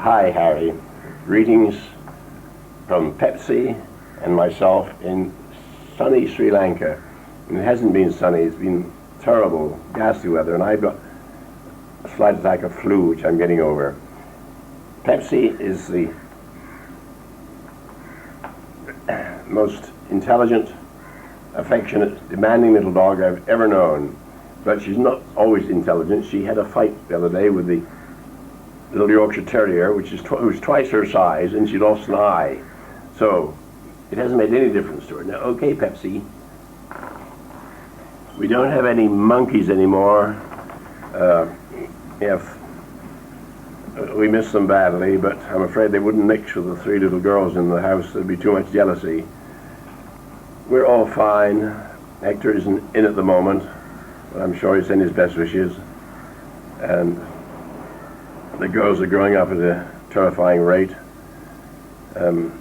Hi, Harry. Greetings from Pepsi and myself in sunny Sri Lanka. And it hasn't been sunny, it's been terrible, ghastly weather, and I've got a slight attack of flu, which I'm getting over. Pepsi is the most intelligent, affectionate, demanding little dog I've ever known. But she's not always intelligent. She had a fight the other day with the little Yorkshire Terrier, who's twice her size, and she lost an eye. So it hasn't made any difference to her. Now, okay, Pepsi, we don't have any monkeys anymore. We miss them badly, but I'm afraid they wouldn't mix with the 3 little girls in the house. There'd be too much jealousy. We're all fine. Hector isn't in at the moment, but I'm sure he's sent his best wishes. And the girls are growing up at a terrifying rate. I'm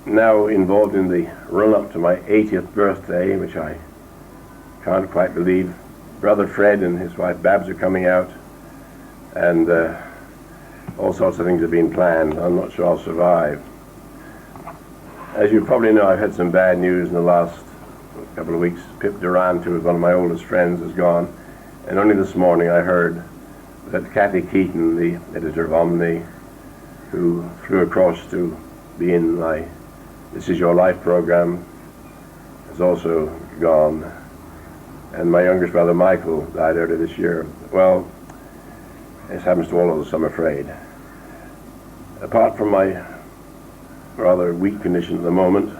now involved in the run-up to my 80th birthday, which I can't quite believe. Brother Fred and his wife Babs are coming out, and all sorts of things have been planned. I'm not sure I'll survive. As you probably know, I've had some bad news in the last couple of weeks. Pip Durant, who was one of my oldest friends, is gone. And only this morning I heard that Kathy Keaton, the editor of Omni, who flew across to be in my This Is Your Life program, is also gone. And my youngest brother Michael died earlier this year. Well, this happens to all of us, I'm afraid. Apart from my rather weak condition at the moment,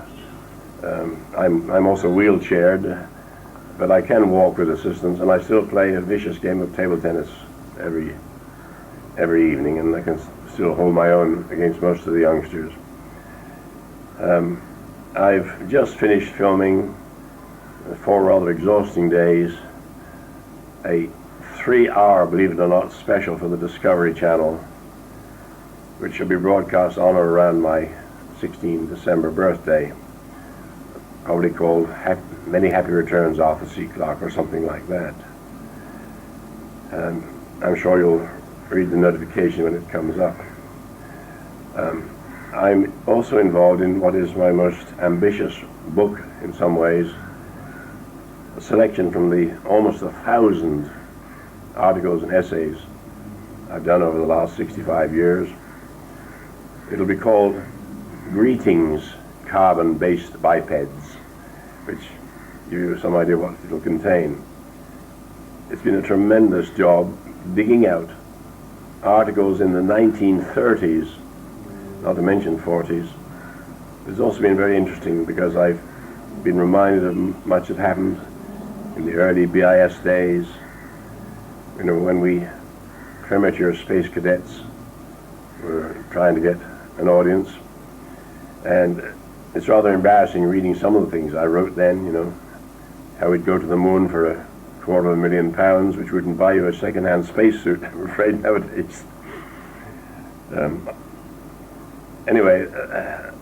I'm also wheelchaired, but I can walk with assistance, and I still play a vicious game of table tennis every evening, and I can still hold my own against most of the youngsters. I've just finished filming 4 rather exhausting days, a 3-hour, believe it or not, special for the Discovery Channel, which shall be broadcast on or around my 16th December birthday, probably called Many Happy Returns, Arthur C. Clarke, or something like that. I'm sure you'll read the notification when it comes up. I'm also involved in what is my most ambitious book in some ways, a selection from the almost 1,000 articles and essays I've done over the last 65 years. It'll be called Greetings, Carbon-Based Bipeds, which give you some idea what it'll contain. It's been a tremendous job digging out articles in the 1930s, not to mention 40s. It's also been very interesting because I've been reminded of much that happened in the early BIS days, you know, when we premature space cadets were trying to get an audience. And it's rather embarrassing reading some of the things I wrote then, you know, how we'd go to the moon for £250,000, which wouldn't buy you a second-hand spacesuit, I'm afraid, nowadays. Anyway,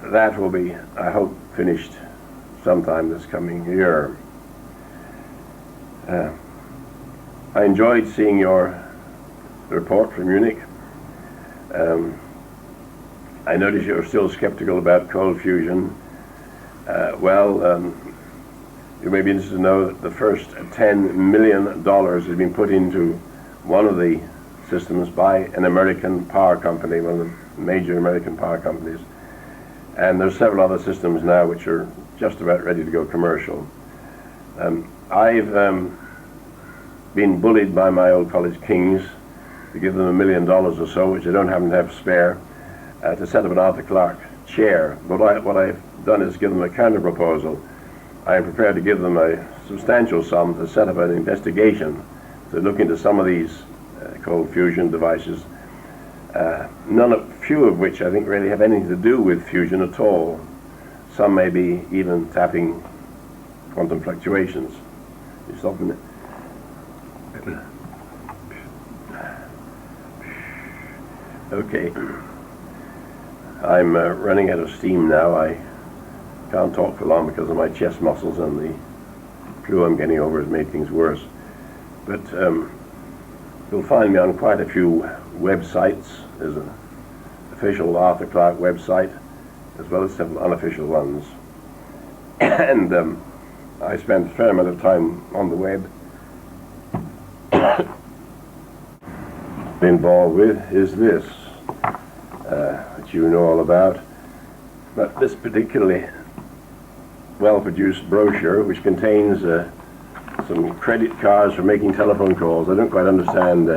that will be, I hope, finished sometime this coming year. I enjoyed seeing your report from Munich. I notice you're still skeptical about cold fusion. You may be interested to know that the first $10 million has been put into one of the systems by an American power company, one of the major American power companies. And there's several other systems now which are just about ready to go commercial. I've been bullied by my old college kings to give them $1 million or so, which I don't happen to have spare, to set up an Arthur Clarke chair. But what I've done is give them a counter proposal. I am prepared to give them a substantial sum to set up an investigation to look into some of these cold fusion devices, few of which I think really have anything to do with fusion at all. Some may be even tapping quantum fluctuations. You stop a minute. Okay. I'm running out of steam now. I can't talk for long because of my chest muscles, and the flu I'm getting over has made things worse. But You'll find me on quite a few websites. There's an official Arthur Clarke website, as well as some unofficial ones. And I spend a fair amount of time on the web. Involved with is this, that you know all about. But this particularly well-produced brochure, which contains some credit cards for making telephone calls. I don't quite understand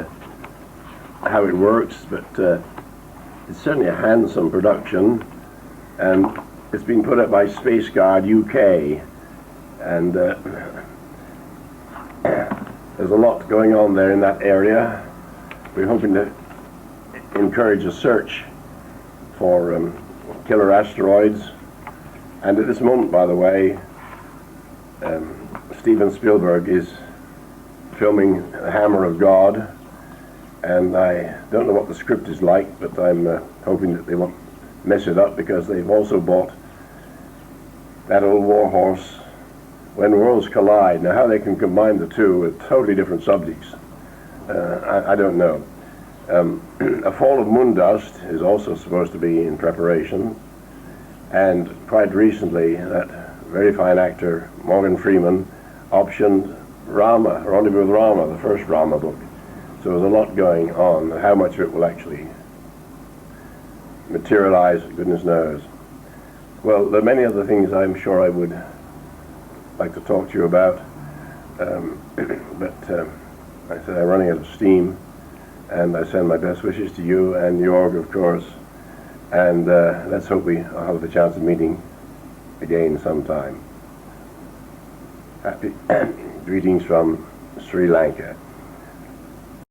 how it works, but it's certainly a handsome production, and it's been put up by Spaceguard UK, and there's a lot going on there in that area. We're hoping to encourage a search for killer asteroids, and at this moment, by the way, Steven Spielberg is filming Hammer of God, and I don't know what the script is like, but I'm hoping that they won't mess it up, because they've also bought that old warhorse, When Worlds Collide. Now, how they can combine the two with totally different subjects, I don't know. A Fall of Moondust is also supposed to be in preparation, and quite recently that very fine actor Morgan Freeman optioned Rama, Rendezvous with Rama, the first Rama book. So there's a lot going on. How much of it will actually materialize, goodness knows. Well, there are many other things I'm sure I would like to talk to you about, but I said I'm running out of steam, and I send my best wishes to you and Jorg, of course, and let's hope I'll have the chance of meeting again sometime. Happy greetings from Sri Lanka.